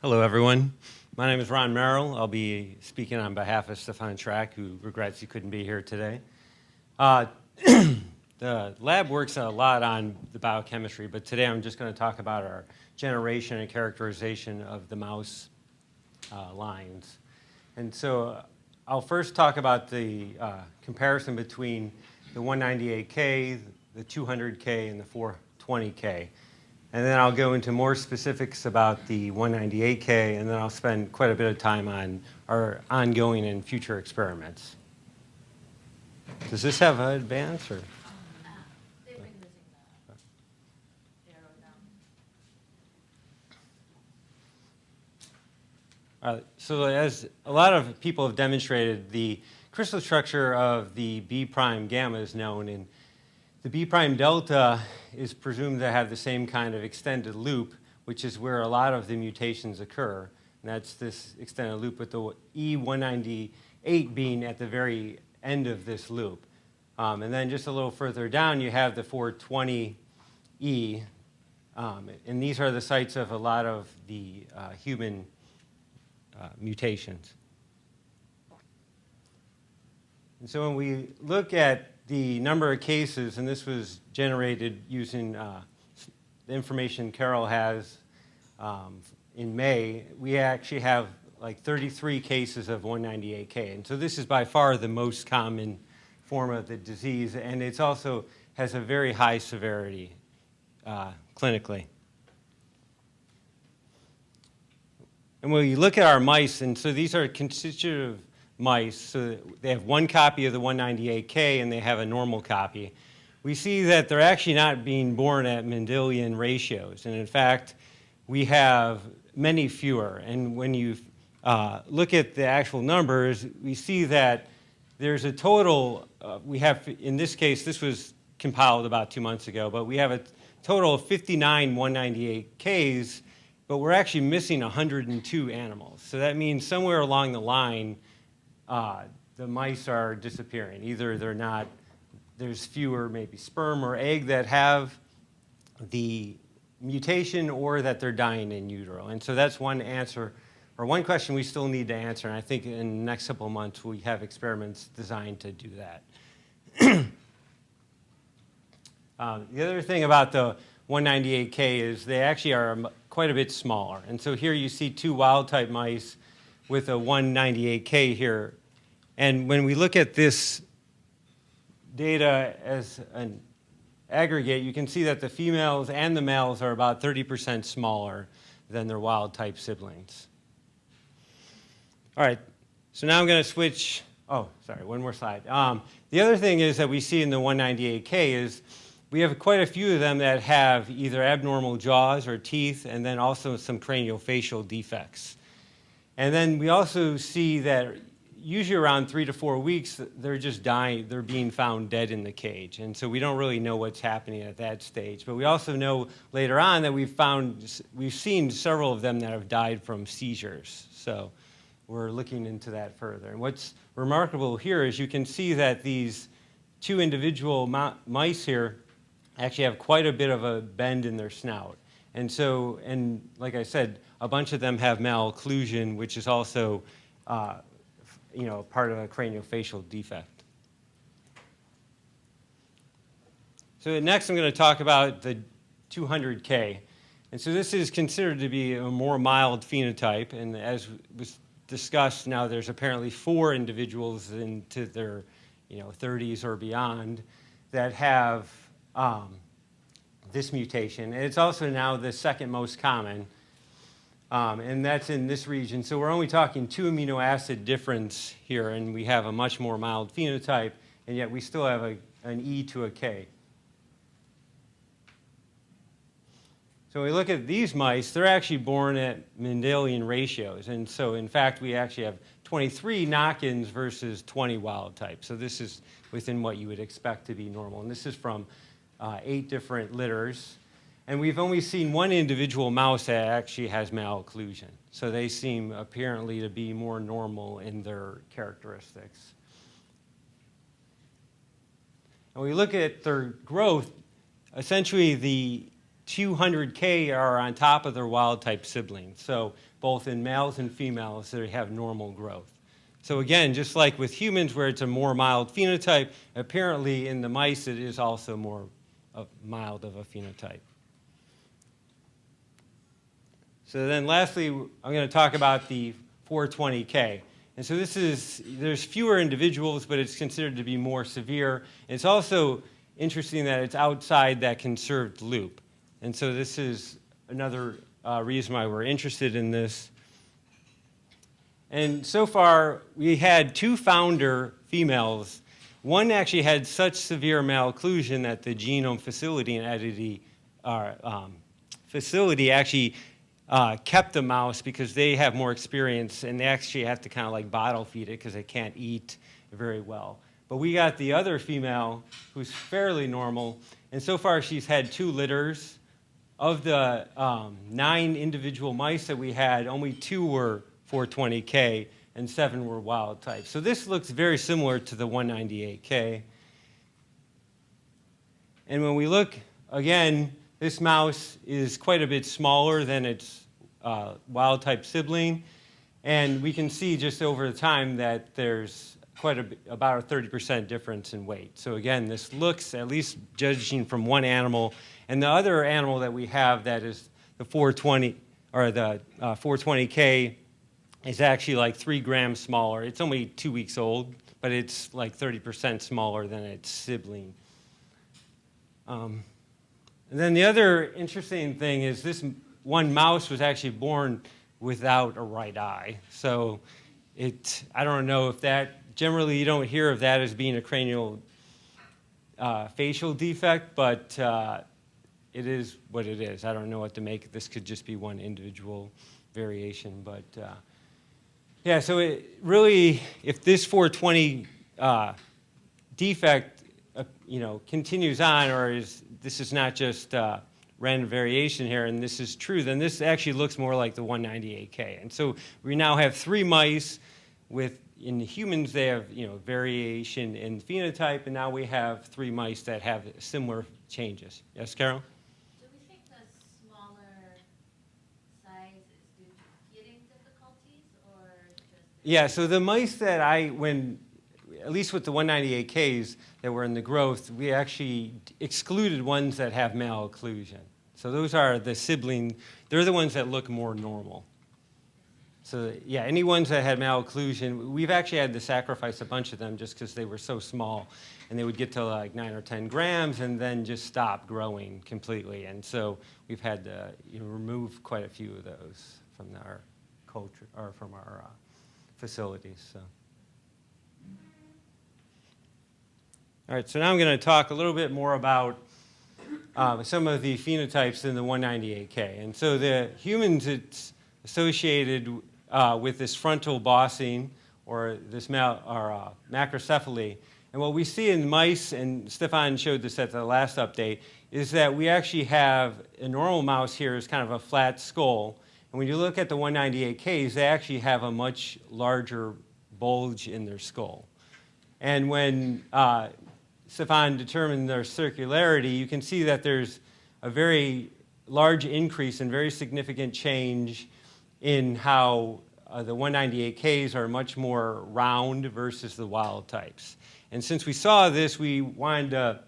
Hello, everyone. My name is Ron Merrill. I'll be speaking on behalf of Stefan Schrack, who regrets he couldn't be here today. The lab works a lot on the biochemistry, but today I'm just going to talk about our generation and characterization of the mouse lines. And so I'll first talk about the comparison between the 198K, the 200K, and the 420K. And then I'll go into more specifics about the 198K, and then I'll spend quite a bit of time on our ongoing and future experiments. Does this have an advance? Or? They've been using the arrow down. So as a lot of people have demonstrated, the crystal structure of the B prime gamma is known, and the B prime delta is presumed to have the same kind of extended loop, which is where a lot of the mutations occur. And that's this extended loop with the E198 being at the very end of this loop. And then just a little further down, you have the 420E. And these are the sites of a lot of the human mutations. And so when we look at the number of cases, and this was generated using the information Carol has in May, we actually have like 33 cases of 198K. And so this is by far the most common form of the disease, and it also has a very high severity clinically. And when you look at our mice, and so these are constitutive mice, so they have one copy of the 198K and they have a normal copy. We see that they're actually not being born at Mendelian ratios. And in fact, we have many fewer. And when you look at the actual numbers, we see that there's a total, we have, in this case, this was compiled about 2 months ago, but we have a total of 59 198Ks, but we're actually missing 102 animals. So that means somewhere along the line, the mice are disappearing. Either they're not, there's fewer maybe sperm or egg that have the mutation, or that they're dying in utero. And so that's one answer, or one question we still need to answer. And I think in the next couple of months we have experiments designed to do that. The other thing about the 198K is they actually are quite a bit smaller. And so here you see two wild-type mice with a 198K here. And when we look at this data as an aggregate, you can see that the females and the males are about 30% smaller than their wild-type siblings. All right, so now I'm going to switch. Oh, sorry, one more slide. The other thing is that we see in the 198K is we have quite a few of them that have either abnormal jaws or teeth, and then also some craniofacial defects. And then we also see that usually around 3 to 4 weeks, they're just dying, they're being found dead in the cage. And so we don't really know what's happening at that stage. But we also know later on that we've seen several of them that have died from seizures. So we're looking into that further. And what's remarkable here is you can see that these two individual mice here actually have quite a bit of a bend in their snout. And so, and like I said, a bunch of them have malocclusion, which is also part of a craniofacial defect. So next I'm going to talk about the 200K. And so this is considered to be a more mild phenotype. And as was discussed, now there's apparently 4 individuals into their 30s or beyond that have this mutation. And it's also now the second most common. And that's in this region. So we're only talking 2 amino acid difference here, and we have a much more mild phenotype, and yet we still have an E to a K. So when we look at these mice, they're actually born at Mendelian ratios. And so, in fact, we actually have 23 knock-ins versus 20 wild type. So this is within what you would expect to be normal. And this is from 8 different litters. And we've only seen one individual mouse that actually has malocclusion. So they seem apparently to be more normal in their characteristics. And we look at their growth, essentially the 200K are on top of their wild-type siblings. So both in males and females, they have normal growth. So again, just like with humans where it's a more mild phenotype, apparently in the mice it is also more mild of a phenotype. So then lastly, I'm going to talk about the 420K. And so there's fewer individuals, but it's considered to be more severe. It's also interesting that it's outside that conserved loop. And so this is another reason why we're interested in this. And so far, we had 2 founder females. One actually had such severe malocclusion that the genome facility and editing facility actually kept the mouse because they have more experience, and they actually have to kind of like bottle feed it because they can't eat very well. But we got the other female who's fairly normal, and so far she's had 2 litters. Of the 9 individual mice that we had, only 2 were 420K and 7 were wild type. So this looks very similar to the 198K. And when we look again, this mouse is quite a bit smaller than its wild type sibling. And we can see just over the time that there's about a 30% difference in weight. So again, this looks, at least judging from one animal, and the other animal that we have that is the 420 or the 420K is actually like 3 grams smaller. It's only 2 weeks old, but it's like 30% smaller than its sibling. And then the other interesting thing is this one mouse was actually born without a right eye. So I don't know if that, generally you don't hear of that as being a cranial facial defect, but it is what it is. I don't know what to make. This could just be one individual variation, but yeah, so it really, if this 420 defect continues on, or this is not just random variation here, and this is true, then this actually looks more like the 198K. And so we now have 3 mice in the humans, they have variation in phenotype, and now we have 3 mice that have similar changes. Yes, Carol? Do we think the smaller size is due to feeding difficulties or just? Yeah, so the mice that at least with the 198Ks that were in the growth, we actually excluded ones that have malocclusion. So those are the sibling, they're the ones that look more normal. So yeah, any ones that had malocclusion, we've actually had to sacrifice a bunch of them just because they were so small. And they would get to like 9 or 10 grams and then just stop growing completely. And so we've had to remove quite a few of those from our culture or from our facilities. So. All right, so now I'm going to talk a little bit more about some of the phenotypes in the 198K. And so the humans, it's associated with this frontal bossing or this macrocephaly. And what we see in mice, and Stefan showed this at the last update, is that we actually have a normal mouse here is kind of a flat skull. And when you look at the 198Ks, they actually have a much larger bulge in their skull. And when Stefan determined their circularity, you can see that there's a very large increase and very significant change in how the 198Ks are much more round versus the wild types. And since we saw this, we wanted to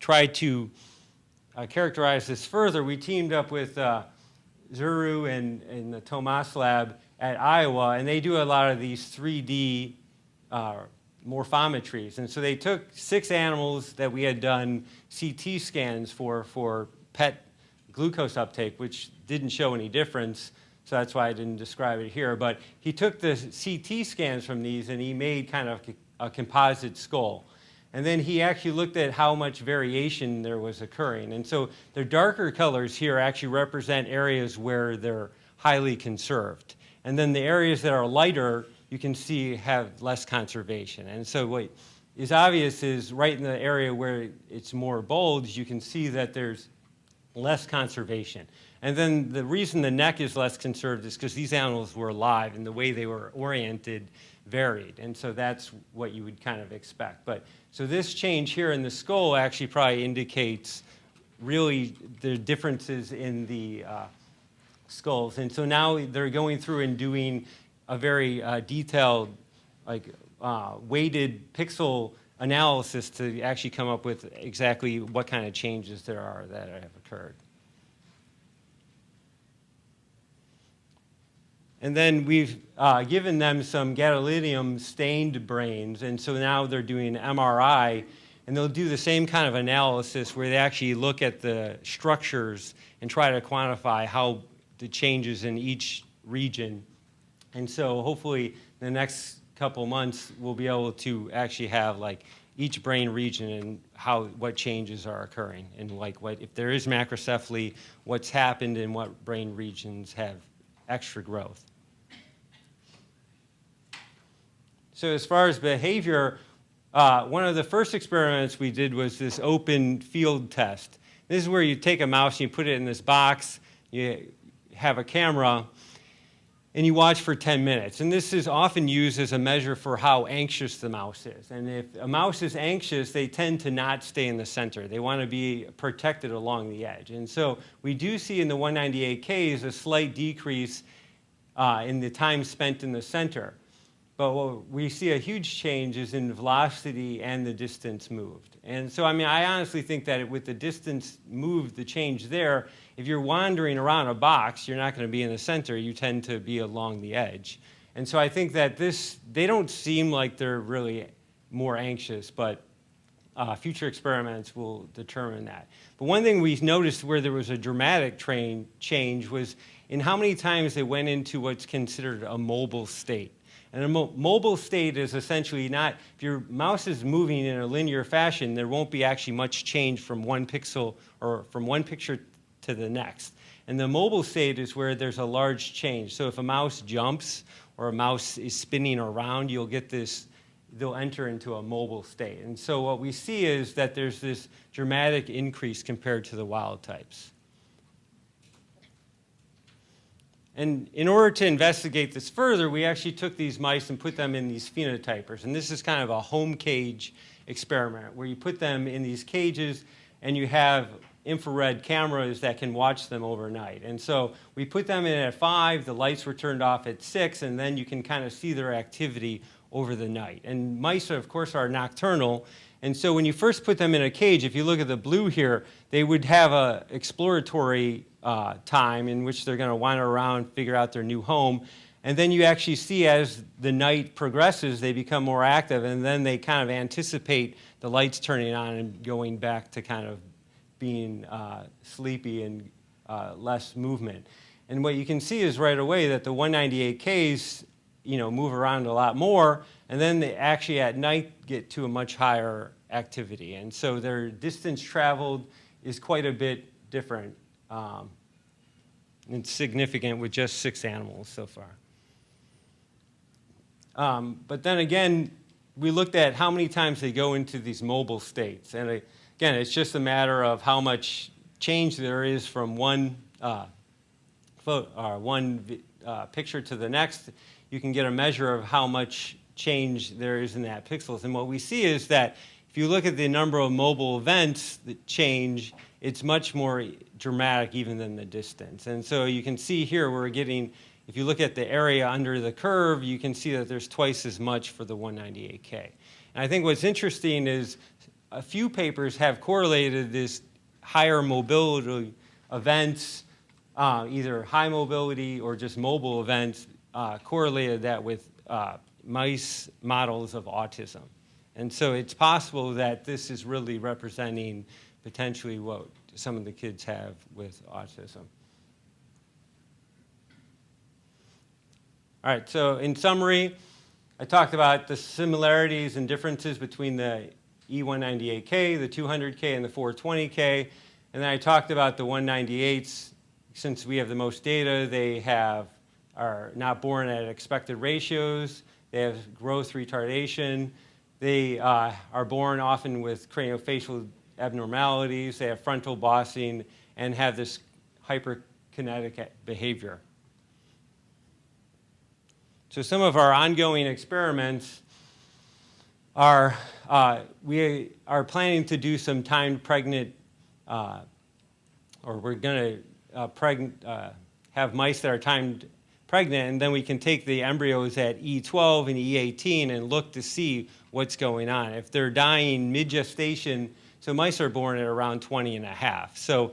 try to characterize this further. We teamed up with Zuru and the Tomas lab at Iowa, and they do a lot of these 3D morphometries. And so they took 6 animals that we had done CT scans for PET glucose uptake, which didn't show any difference. So that's why I didn't describe it here. But he took the CT scans from these and he made kind of a composite skull. And then he actually looked at how much variation there was occurring. And so the darker colors here actually represent areas where they're highly conserved. And then the areas that are lighter, you can see have less conservation. And so what is obvious is right in the area where it's more bulged, you can see that there's less conservation. And then the reason the neck is less conserved is because these animals were alive and the way they were oriented varied. And so that's what you would kind of expect. So this change here in the skull actually probably indicates really the differences in the skulls. And so now they're going through and doing a very detailed, like weighted pixel analysis to actually come up with exactly what kind of changes there are that have occurred. And then we've given them some gadolinium stained brains, and so now they're doing MRI, and they'll do the same kind of analysis where they actually look at the structures and try to quantify how the changes in each region. And so hopefully in the next couple months we'll be able to actually have like each brain region and what changes are occurring, and like what, if there is macrocephaly, what's happened and what brain regions have extra growth. So as far as behavior, one of the first experiments we did was this open field test. This is where you take a mouse and you put it in this box, you have a camera, and you watch for 10 minutes. And this is often used as a measure for how anxious the mouse is. And if a mouse is anxious, they tend to not stay in the center. They want to be protected along the edge. And so we do see in the 198Ks a slight decrease in the time spent in the center. But what we see a huge change is in velocity and the distance moved. And so, I mean, I honestly think that with the distance moved, the change there, if you're wandering around a box, you're not going to be in the center. You tend to be along the edge. And so I think that they don't seem like they're really more anxious, but future experiments will determine that. But one thing we noticed where there was a dramatic change was in how many times they went into what's considered a mobile state. And a mobile state is essentially not, if your mouse is moving in a linear fashion, there won't be actually much change from one pixel or from one picture to the next. And the mobile state is where there's a large change. So if a mouse jumps or a mouse is spinning around, you'll get this, they'll enter into a mobile state. And so what we see is that there's this dramatic increase compared to the wild types. And in order to investigate this further, we actually took these mice and put them in these phenotypers. And this is kind of a home cage experiment where you put them in these cages and you have infrared cameras that can watch them overnight. And so we put them in at 5, the lights were turned off at 6, and then you can kind of see their activity over the night. And mice, of course, are nocturnal. And so when you first put them in a cage, if you look at the blue here, they would have an exploratory time in which they're going to wander around, figure out their new home. And then you actually see as the night progresses, they become more active, and then they kind of anticipate the lights turning on and going back to kind of being sleepy and less movement. And what you can see is right away that the 198Ks move around a lot more, and then they actually at night get to a much higher activity. And so their distance traveled is quite a bit different. It's significant with just 6 animals so far. But then again, we looked at how many times they go into these mobile states. And again, it's just a matter of how much change there is from one picture to the next. You can get a measure of how much change there is in that pixels. And what we see is that if you look at the number of mobile events that change, it's much more dramatic even than the distance. And so you can see here we're getting, if you look at the area under the curve, you can see that there's twice as much for the 198K. And I think what's interesting is a few papers have correlated this higher mobility events, either high mobility or just mobile events, correlated that with mice models of autism. And so it's possible that this is really representing potentially what some of the kids have with autism. All right, so in summary, I talked about the similarities and differences between the E198K, the 200K, and the 420K. And then I talked about the 198s. Since we have the most data, they are not born at expected ratios. They have growth retardation. They are born often with craniofacial abnormalities. They have frontal bossing and have this hyperkinetic behavior. So some of our ongoing experiments are, we are planning to do some timed pregnant or we're going to have mice that are timed pregnant, and then we can take the embryos at E12 and E18 and look to see what's going on. If they're dying mid-gestation, so mice are born at around 20 and a half. So,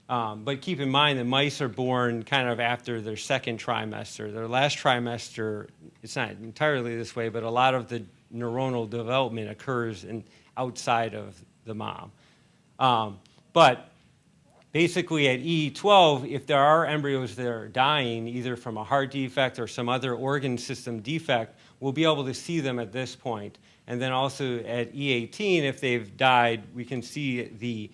but keep in mind that mice are born kind of after their second trimester. Their last trimester, it's not entirely this way, but a lot of the neuronal development occurs outside of the mom. But basically at E12, if there are embryos that are dying, either from a heart defect or some other organ system defect, we'll be able to see them at this point. And then also at E18, if they've died, we can see the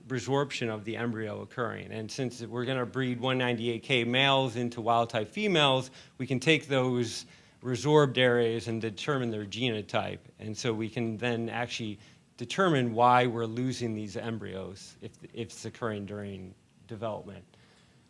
resorption of the embryo occurring. And since we're going to breed 198K males into wild-type females, we can take those resorbed areas and determine their genotype. And so we can then actually determine why we're losing these embryos if it's occurring during development.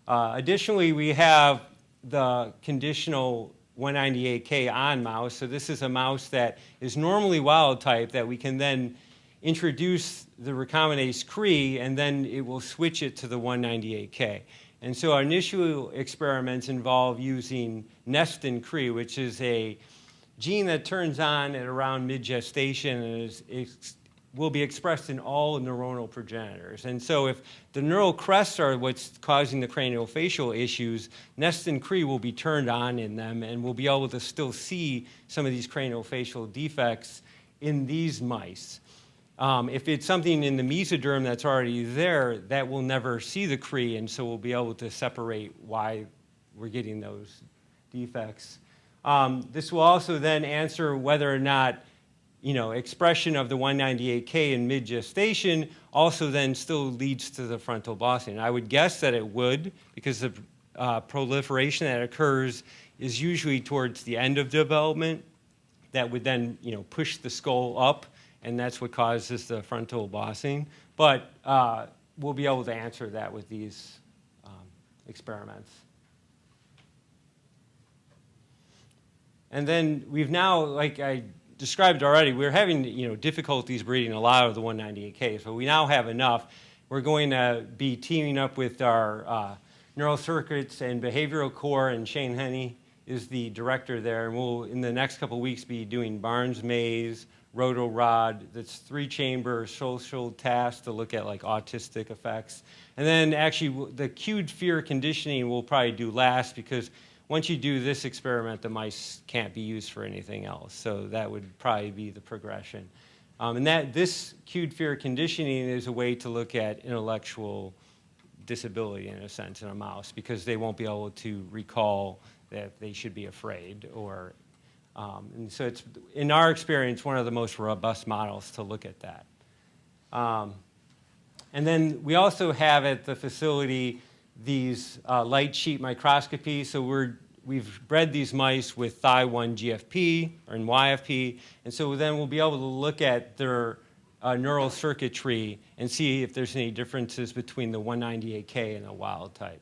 Additionally, we have the conditional 198K on mouse. So this is a mouse that is normally wild type that we can then introduce the recombinase Cre, and then it will switch it to the 198K. And so our initial experiments involve using Nestin Cre, which is a gene that turns on at around mid-gestation and will be expressed in all neuronal progenitors. And so if the neural crests are what's causing the craniofacial issues, Nestin Cre will be turned on in them, and we'll be able to still see some of these craniofacial defects in these mice. If it's something in the mesoderm that's already there, that will never see the Cre, and so we'll be able to separate why we're getting those defects. This will also then answer whether or not expression of the 198K in mid-gestation also then still leads to the frontal bossing. I would guess that it would, because the proliferation that occurs is usually towards the end of development that would then push the skull up, and that's what causes the frontal bossing. But we'll be able to answer that with these experiments. And then we've now, like I described already, we're having difficulties breeding a lot of the 198K, so we now have enough. We're going to be teaming up with our neural circuits and behavioral core, and Shane Henney is the director there, and we'll in the next couple of weeks be doing Barnes maze, rotorod, that's 3-chamber social task to look at like autistic effects. And then actually the cued fear conditioning we'll probably do last, because once you do this experiment, the mice can't be used for anything else. So that would probably be the progression. And this cued fear conditioning is a way to look at intellectual disability, in a sense, in a mouse, because they won't be able to recall that they should be afraid. And so it's, in our experience, one of the most robust models to look at that. And then we also have at the facility these light sheet microscopy. So we've bred these mice with Thy1 GFP or in YFP, and so then we'll be able to look at their neural circuitry and see if there's any differences between the 198K and the wild type.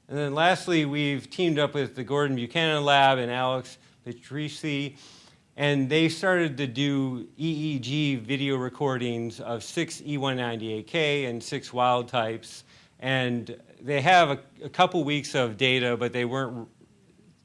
And then lastly, we've teamed up with the Gordon Buchanan Lab and Alex Patrici, and they started to do EEG video recordings of 6 E198K and 6 wild types. And they have a couple weeks of data, but they weren't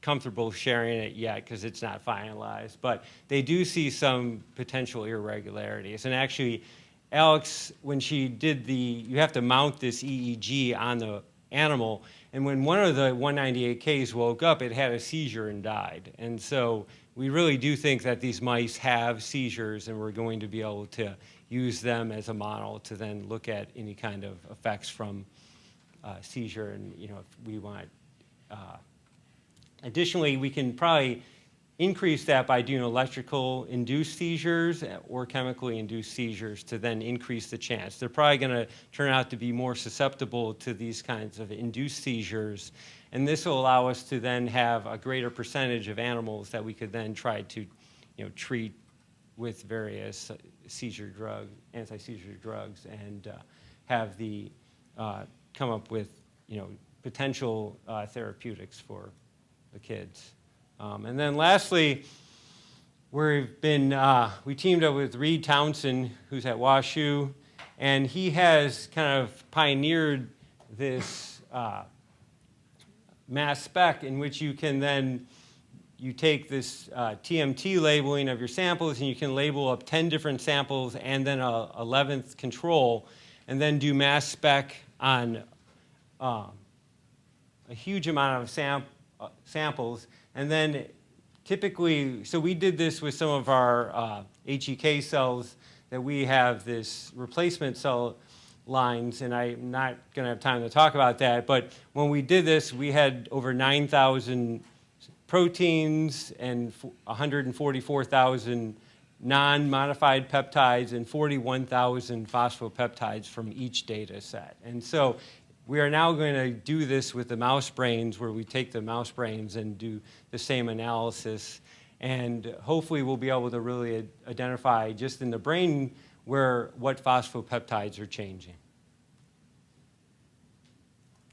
comfortable sharing it yet because it's not finalized. But they do see some potential irregularities. And actually, Alex, when she did you have to mount this EEG on the animal, and when one of the 198Ks woke up, it had a seizure and died. And so we really do think that these mice have seizures, and we're going to be able to use them as a model to then look at any kind of effects from seizure, and if we want. Additionally, we can probably increase that by doing electrical induced seizures or chemically induced seizures to then increase the chance. They're probably going to turn out to be more susceptible to these kinds of induced seizures, and this will allow us to then have a greater percentage of animals that we could then try to treat with various seizure anti-seizure drugs, and have the come up with potential therapeutics for the kids. And then lastly, we teamed up with Reed Townsend, who's at WashU, and he has kind of pioneered this mass spec in which you can then, you take this TMT labeling of your samples and you can label up 10 different samples and then a 11th control, and then do mass spec on a huge amount of samples. And then typically, so we did this with some of our HEK cells that we have this replacement cell lines, and I'm not going to have time to talk about that, but when we did this, we had over 9,000 proteins and 144,000 non-modified peptides and 41,000 phosphopeptides from each data set. And so we are now going to do this with the mouse brains, where we take the mouse brains and do the same analysis. And hopefully we'll be able to really identify just in the brain what phosphopeptides are changing.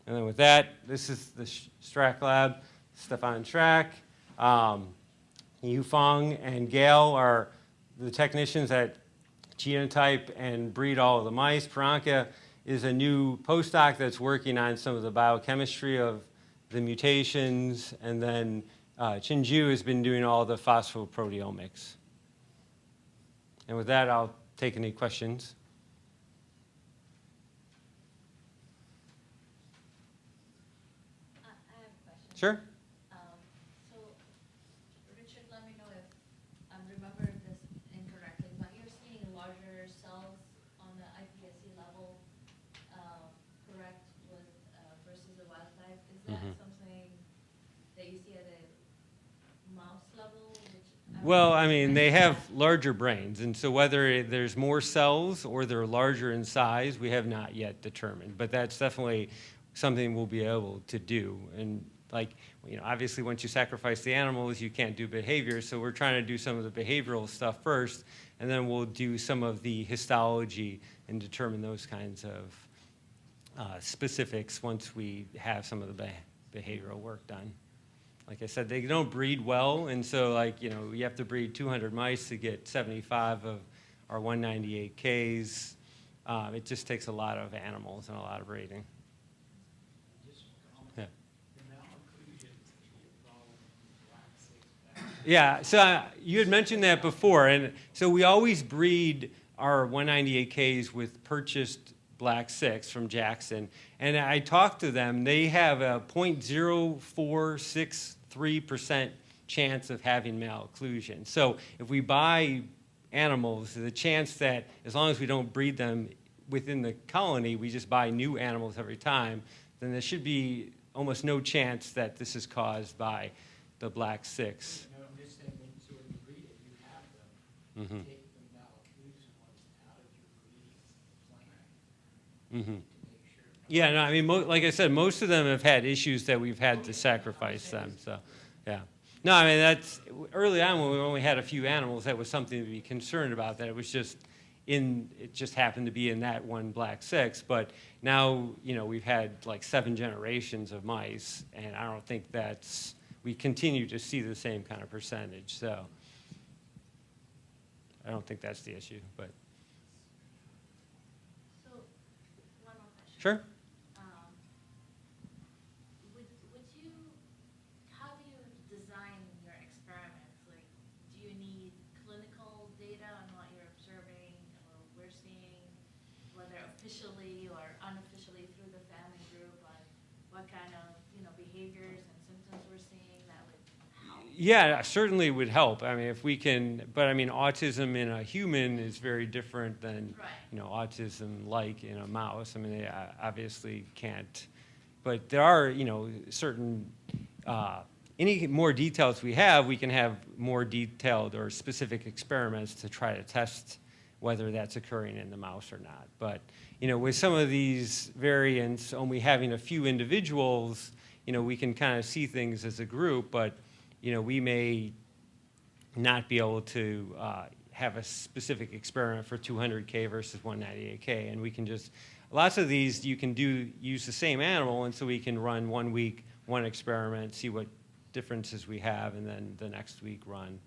And then with that, this is the Strack lab, Stefan Strack. Yufeng and Gail are the technicians that genotype and breed all of the mice. Priyanka is a new postdoc that's working on some of the biochemistry of the mutations. And then Chinju has been doing all the phosphoproteomics. And with that, I'll take any questions. I have a question. Sure. So, Richard, let me know if I remember this incorrectly, but you're seeing larger cells on the iPSC level, correct, with versus the wild type. Is that something that you see at a mouse level? Well, I mean, they have larger brains, and so whether there's more cells or they're larger in size, we have not yet determined. But that's definitely something we'll be able to do. And like, obviously once you sacrifice the animals, you can't do behavior, so we're trying to do some of the behavioral stuff first, and then we'll do some of the histology and determine those kinds of specifics once we have some of the behavioral work done. Like I said, they don't breed well, and so you have to breed 200 mice to get 75 of our 198Ks. It just takes a lot of animals and a lot of breeding. Yeah. Yeah, so you had mentioned that before, and so we always breed our 198Ks with purchased Black 6 from Jackson, and I talked to them. They have a 0.0463% chance of having malocclusion. So if we buy animals, the chance that as long as we don't breed them within the colony, we just buy new animals every time, then there should be almost no chance that this is caused by the Black 6. No, I'm just saying, so when you breed it, you have them, take the malocclusion ones out of your breeding plan to make sure. Yeah, no, I mean, like I said, most of them have had issues that we've had to sacrifice them. So, yeah. No, I mean, that's early on when we only had a few animals, that was something to be concerned about, that it was just it just happened to be in that one Black 6. But now, we've had like 7 generations of mice, and I don't think we continue to see the same kind of percentage. So I don't think that's the issue, but. So, one more question. Sure. How do you design your experiments? Like, do you need clinical data on what you're observing or we're seeing, whether officially or unofficially through the family group, on what kind of, behaviors and symptoms we're seeing that would help? Yeah, certainly would help. I mean, if we can, but I mean, autism in a human is very different than, autism like in a mouse. I mean, they obviously can't, but there are, certain, any more details we can have more detailed or specific experiments to try to test whether that's occurring in the mouse or not. But, with some of these variants, only having a few individuals, we can kind of see things as a group, but, we may not be able to have a specific experiment for 200K versus 198K. And we can just, lots of these you can use the same animal, and so we can run 1 week, one experiment, see what differences we have, and then the next week run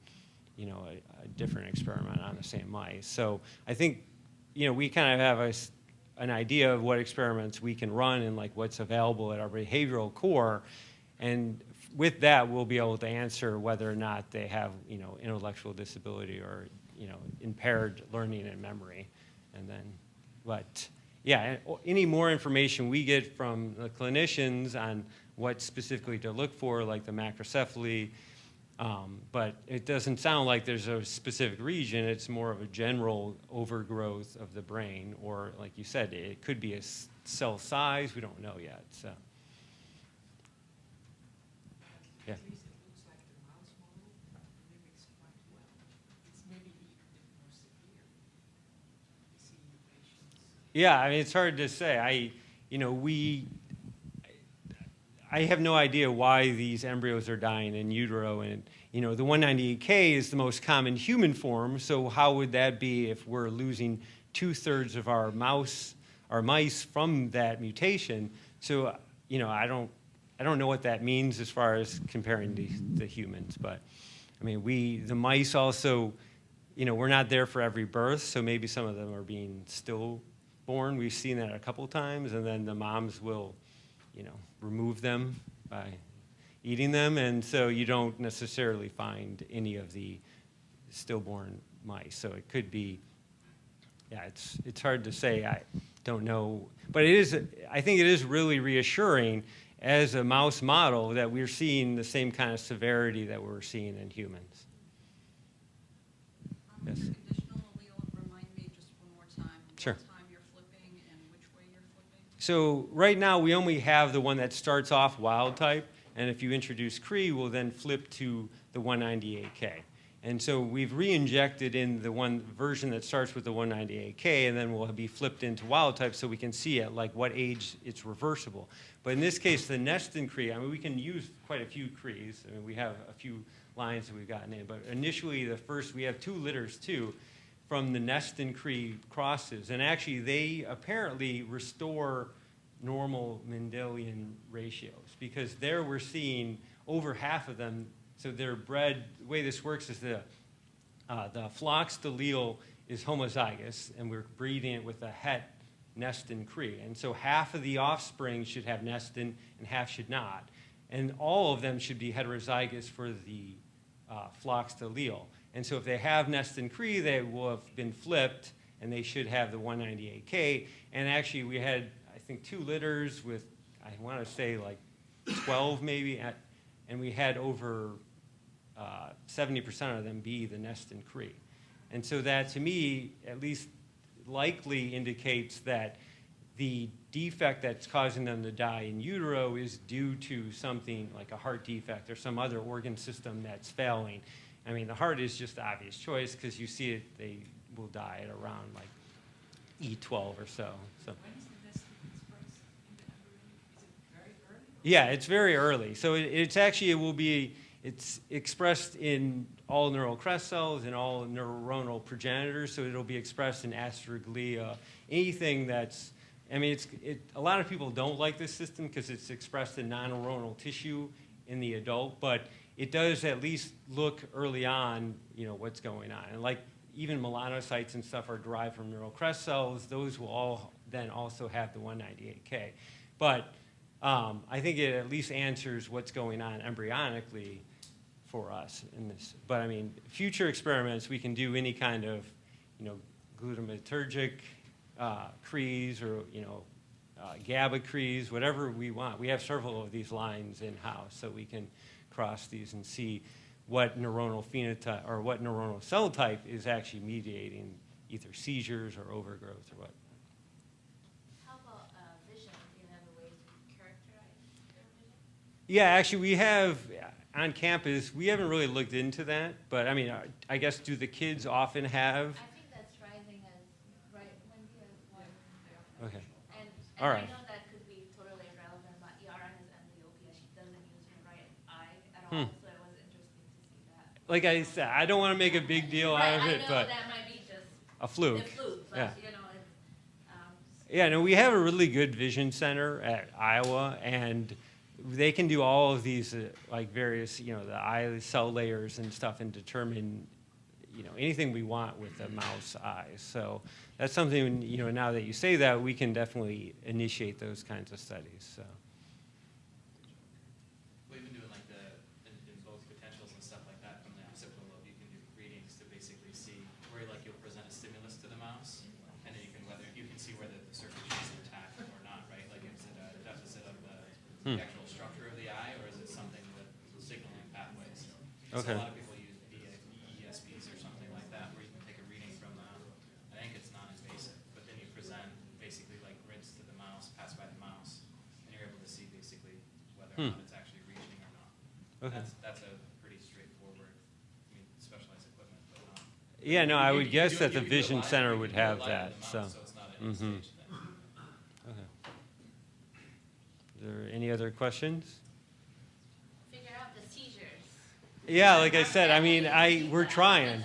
you know, a different experiment on the same mice. So I think, you know, we kind of have an idea of what experiments we can run and like what's available at our behavioral core. And with that, we'll be able to answer whether or not they have, you know, intellectual disability or, you know, impaired learning and memory. And then, but yeah, any more information we get from the clinicians on what specifically to look for, like the macrocephaly, but it doesn't sound like there's a specific region. It's more of a general overgrowth of the brain, or like you said, it could be a cell size. We don't know yet. So, yeah. At least it looks like the mouse model mimics quite well. It's maybe even a bit more severe. You see the patients. Yeah, I mean, it's hard to say. I have no idea why these embryos are dying in utero, and you know, the 198K is the most common human form. So how would that be if we're losing 2/3 of our mice from that mutation? So you know, I don't know what that means as far as comparing the humans, but I mean, the mice also, you know, we're not there for every birth, so maybe some of them are being stillborn. We've seen that a couple times, and then the moms will, you know, remove them by eating them, and so you don't necessarily find any of the stillborn mice. So it could be, yeah, it's hard to say. I don't know, but I think it is really reassuring as a mouse model that we're seeing the same kind of severity that we're seeing in humans. Yes. Your conditional allele, remind me just one more time. Sure. What time you're flipping and which way you're flipping? So right now we only have the one that starts off wild type, and if you introduce Cree, we'll then flip to the 198K. And so we've re-injected in the one version that starts with the 198K, and then we'll be flipped into wild type so we can see at like what age it's reversible. But in this case, the nestin Cree, I mean, we can use quite a few Crees. I mean, we have a few lines that we've gotten in, but initially we have 2 litters too from the nestin Cree crosses. And actually, they apparently restore normal Mendelian ratios, because there we're seeing over half of them. So they're bred, the way this works is the flox allele is homozygous, and we're breeding it with a het nestin Cree. And so half of the offspring should have nestin and half should not. And all of them should be heterozygous for the flox allele. And so if they have nestin Cree, they will have been flipped, and they should have the 198K. And actually, we had, I think, 2 litters with, I want to say, like 12 maybe, and we had over 70% of them be the nestin Cree. And so that, to me, at least likely indicates that the defect that's causing them to die in utero is due to something like a heart defect or some other organ system that's failing. I mean, the heart is just the obvious choice because you see it, they will die at around like E12 or so. When is the nestin expressed in the embryo? Is it very early? Yeah, it's very early. So it's expressed in all neural crest cells and all neuronal progenitors. So it'll be expressed in astroglia, anything that's, I mean, a lot of people don't like this system because it's expressed in non-neuronal tissue in the adult, but it does at least look early on, you know, what's going on. And like even melanocytes and stuff are derived from neural crest cells. Those will all then also have the 198K. But I think it at least answers what's going on embryonically for us in this. But I mean, future experiments, we can do any kind of, you know, glutamatergic Crees or, you know, GABA Crees, whatever we want. We have several of these lines in-house, so we can cross these and see what neuronal phenotype or what neuronal cell type is actually mediating either seizures or overgrowth or what. How about vision? Do you have a way to characterize their vision? Yeah, actually, we have on campus. We haven't really looked into that, but I mean, I guess do the kids often have? I think that's rising as right when we have one. Okay. And All I right. know that could be totally irrelevant, but Yara has amblyopia. She doesn't use her right eye at all, so it was interesting to see that. Like I said, I don't want to make a big deal out of Right, it, I know but that might be just a fluke. the fluke, but Yeah. you know, it's, Yeah, no, we have a really good vision center at Iowa, and they can do all of these, like various, you know, the eye cell layers and stuff, and determine anything we want with the mouse eyes. So that's something, now that you say that, we can definitely initiate those kinds of studies. So. We've been doing like in both potentials and stuff like that from the occipital lobe, you can do readings to basically see where you'll present a stimulus to the mouse, and then you can see whether the circulation is intact or not, right? Like is it a deficit of the actual structure of the eye, or is it something with signaling pathways? Okay. So a lot of people use ESPs or something like that, where you can take a reading from I think it's non-invasive, but then you present basically like grids to the mouse, pass by the mouse, and you're able to see basically whether or not it's actually reaching or not. Okay. That's a pretty straightforward, specialized equipment, but not. Yeah, no, I would You guess do that it- the you do it Vision live, Center you would can do it have live that. with the So. mouse, it's not an stage thing. Okay. Is there any other questions? Figure out the seizures. Yeah, like I said, I mean, we're trying,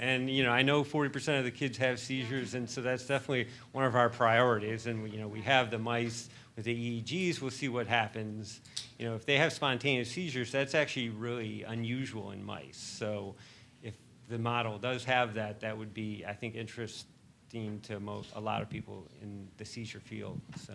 and I know 40% of the kids have seizures, and so that's definitely one of our priorities. And we have the mice with the EEGs. We'll see what happens. If they have spontaneous seizures, that's actually really unusual in mice. So, if the model does have that, that would be, I think, interesting to a lot of people in the seizure field. So.